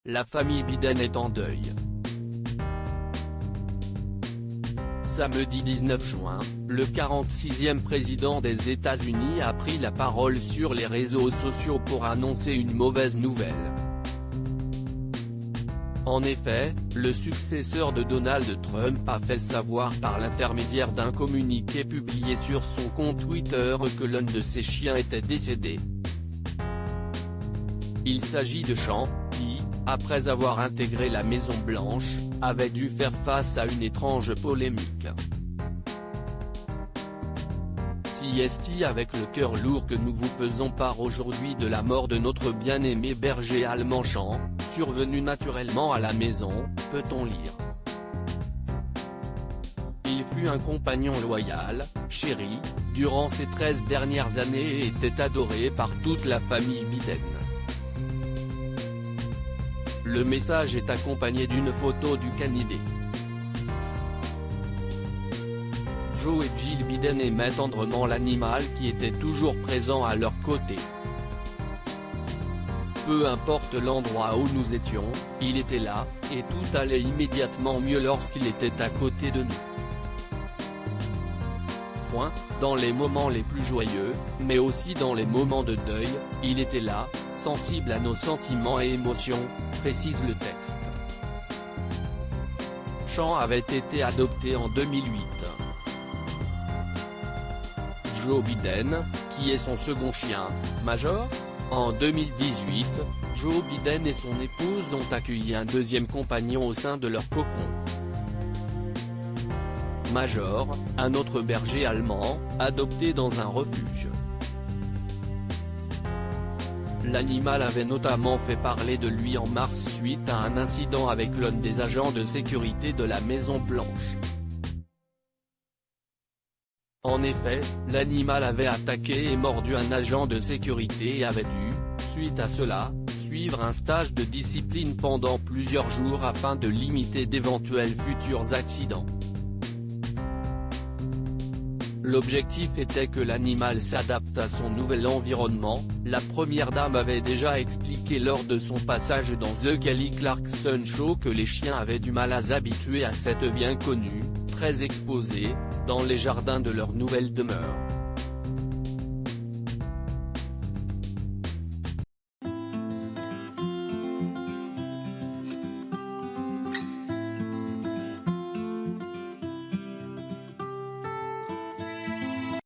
La famille Biden est en deuil. Samedi 19 juin, le 46e président des États-Unis a pris la parole sur les réseaux sociaux pour annoncer une mauvaise nouvelle. En effet, le successeur de Donald Trump a fait savoir par l'intermédiaire d'un communiqué publié sur son compte Twitter que l'un de ses chiens était décédé. Il s'agit de Sean, qui, après avoir intégré la Maison-Blanche, avait dû faire face à une étrange polémique. C'est avec le cœur lourd que nous vous faisons part aujourd'hui de la mort de notre bien-aimé berger allemand Sean, survenu naturellement à la maison, peut-on lire. Il fut un compagnon loyal, chéri, durant ces 13 dernières années et était adoré par toute la famille Biden. Le message est accompagné d'une photo du canidé. Joe et Jill Biden aimaient tendrement l'animal qui était toujours présent à leur côté. Peu importe l'endroit où nous étions, il était là, et tout allait immédiatement mieux lorsqu'il était à côté de nous. Dans les moments les plus joyeux, mais aussi dans les moments de deuil, il était là, sensible à nos sentiments et émotions, précise le texte. Sean avait été adopté en 2008. Joe Biden, qui est son second chien, Major. En 2018, Joe Biden et son épouse ont accueilli un deuxième compagnon au sein de leur cocon. Major, un autre berger allemand, adopté dans un refuge. L'animal avait notamment fait parler de lui en mars suite à un incident avec l'un des agents de sécurité de la Maison-Blanche. En effet, l'animal avait attaqué et mordu un agent de sécurité et avait dû, suite à cela, suivre un stage de discipline pendant plusieurs jours afin de limiter d'éventuels futurs accidents. L'objectif était que l'animal s'adapte à son nouvel environnement, la première dame avait déjà expliqué lors de son passage dans The Kelly Clarkson Show que les chiens avaient du mal à s'habituer à cette bien connue, très exposée, dans les jardins de leur nouvelle demeure.